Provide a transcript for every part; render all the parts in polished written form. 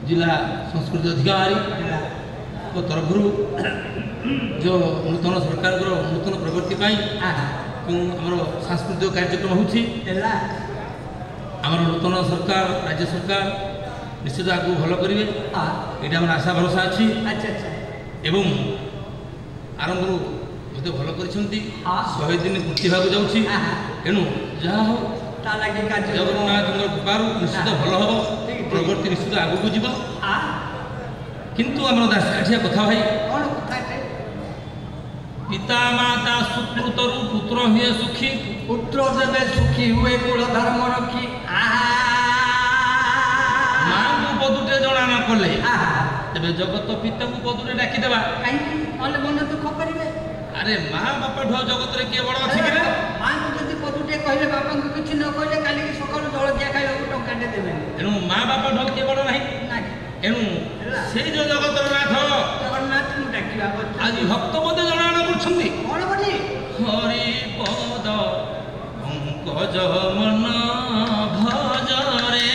जिला संस्कृति अधिकारी तरफ जो नूतन सरकार नूतन प्रगति आमर सांस्कृतिक कार्यक्रम होमर नूतन सरकार राज्य सरकार निश्चित आगे भल करेंगे ये आम आशा भरोसा अच्छी एवं आरंभ मत भल कर 100 दिन पूर्ति होगा जाऊँगी तेणु जहाँ हो जगन्नाथ कृपार निश्चित भल हम प्रगति निश्चित आगू जीव किंतु आम दासकाठिया कथा भाई पिता माता सुकृतरु पुत्र हुए सुखी पुत्र जब सुखी हुए कुल धर्म रखी माँ को पदुटे जना न कले तेरे जगत पिता को पदुटे डाकिदेवा कहीं मन दुख करेंगे अरे माँ बापा ठो जगत रे किए बड़ अछि कि माँ को जदि पदुटे कहले बापा को किछि न कहले काली की सकाळ जळकिया खाइबा को टंका दे देबे एनु माँ बापा ठो किए बड़ नाही एनु से जो जगत नाथ जगन्नाथ को डाकिबा आज भक्त मते जणाना करछन्ती कोन बोली हरि पद पंकज मन भज रे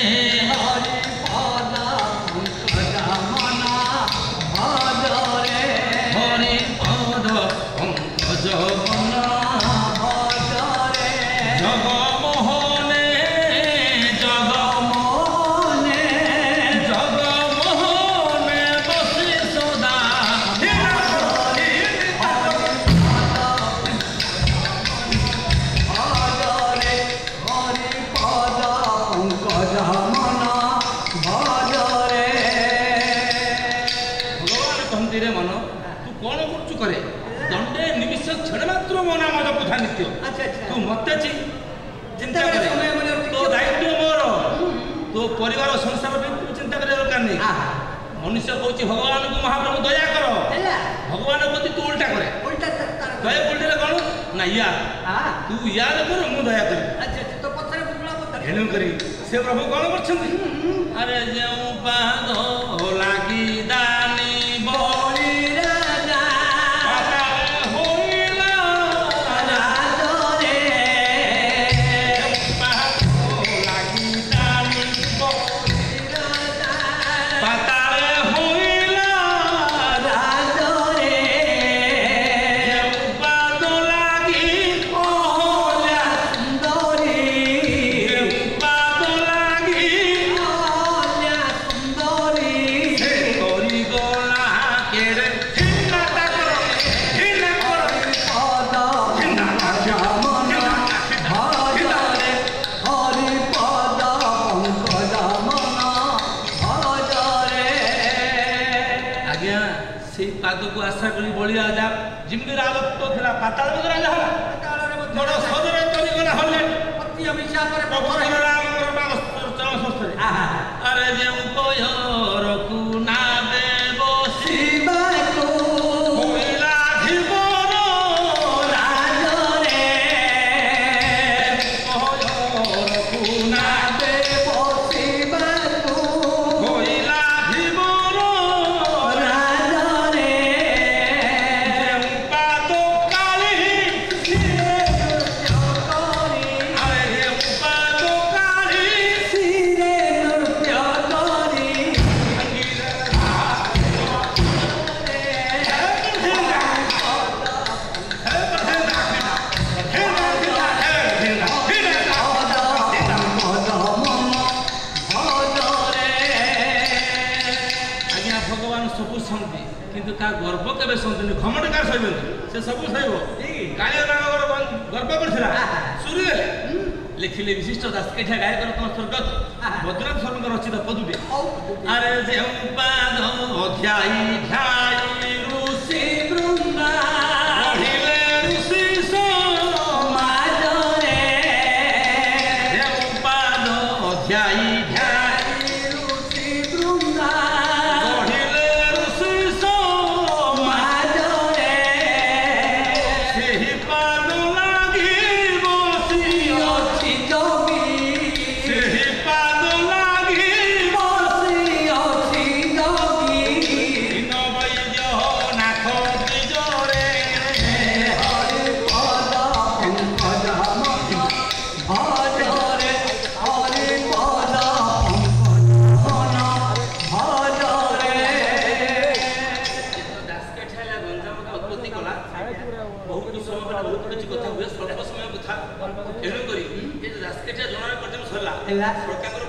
हरि पद पंकज मन भज रे हरि पद पंकज मन भज रे जगमोहने जगमोहने बसी सदा करे दंडे निमिष क्षण मात्र मो नाम जपुथा नित्य तू मत चिंता करे तो दायित्व मोर तो परिवार संसार तू चिंता करे दरकार नहीं मनुष्य कहूँ भगवान को महाप्रभु दया कर भगवान प्रति तू उल्टा करे दया उल्टे कौन ना या तू याद कर मु दया कर एणु करी से प्रभु कौन कर अरे जो पाद लागी दानी बड़ी आशा करी बलिया जा जिमि राजत्व थिला पाताल राजा हला बड़ सदरे चली गला हले अति अभिशाप रे प्रभु राम चरण संस्थरे अरे जे उपयर कु ना देव शिवा ସବୁ ସନ୍ତି କିନ୍ତୁ କା ଗର୍ବ କେବେ ସନ୍ତିନି ଘମଣ୍ଡ କାହାର ସହିବନି ସେ ସବୁ ସହିବ କାଳିଆ ତାଙ୍କର ଗର୍ବ କରିଥିଲା ଶୁଣିଦେଲେ ଲେଖିଲେ ବିଶିଷ୍ଟ ଦାସକେଠିଆ ଗାୟକର ତମ ସ୍ୱର୍ଗତ ବଦ୍ରନାଥ ଶର୍ମାଙ୍କ ରଚିତ ପଦୁଟେ ଆରେ ଯେଉଁ ପାଦ ଅଧ୍ୟାୟୀ ଧ୍ୟାୟୀ ଋଷି ବୃନ୍ଦା ରହିଲେ ଋଷି ସମାଜରେ ଯେଉଁ ପାଦ ଅଧ୍ୟାୟୀ ଧ୍ୟାୟୀ ଋଷି ବୃନ୍ଦା ରହିଲେ ଋଷି ସମାଜରେ ସେହି ପାଦ ଲାଗି ବସି ଅଛି ଯୋଗୀ ସେହି ପାଦ ଲାଗି ବସି ଅଛି ଯୋଗୀ ଦିନ ବୈଦ୍ୟ ନାଥ ବିଜରେ ହରି ପଦ ପଙ୍କଜ ଭଜରେ ହରି ପଦ ପଙ୍କଜ ଭଜରେ ଦାସକେଠିଆ ହେଲା ଗଞ୍ଜାମକୁ ଉତ୍ପତ୍ତି କଲା ବହୁତ ସମୟ ବହୁତ କିଛି କଥା ହୁଏ ସ୍ୱଳ୍ପ ସମୟ କଥା ତେଣୁକରି ଏ ଦାସକେଠିଆ ଜଣରେ ପର୍ଯ୍ୟନ୍ତ ସରିଲା ସରକାରଙ୍କର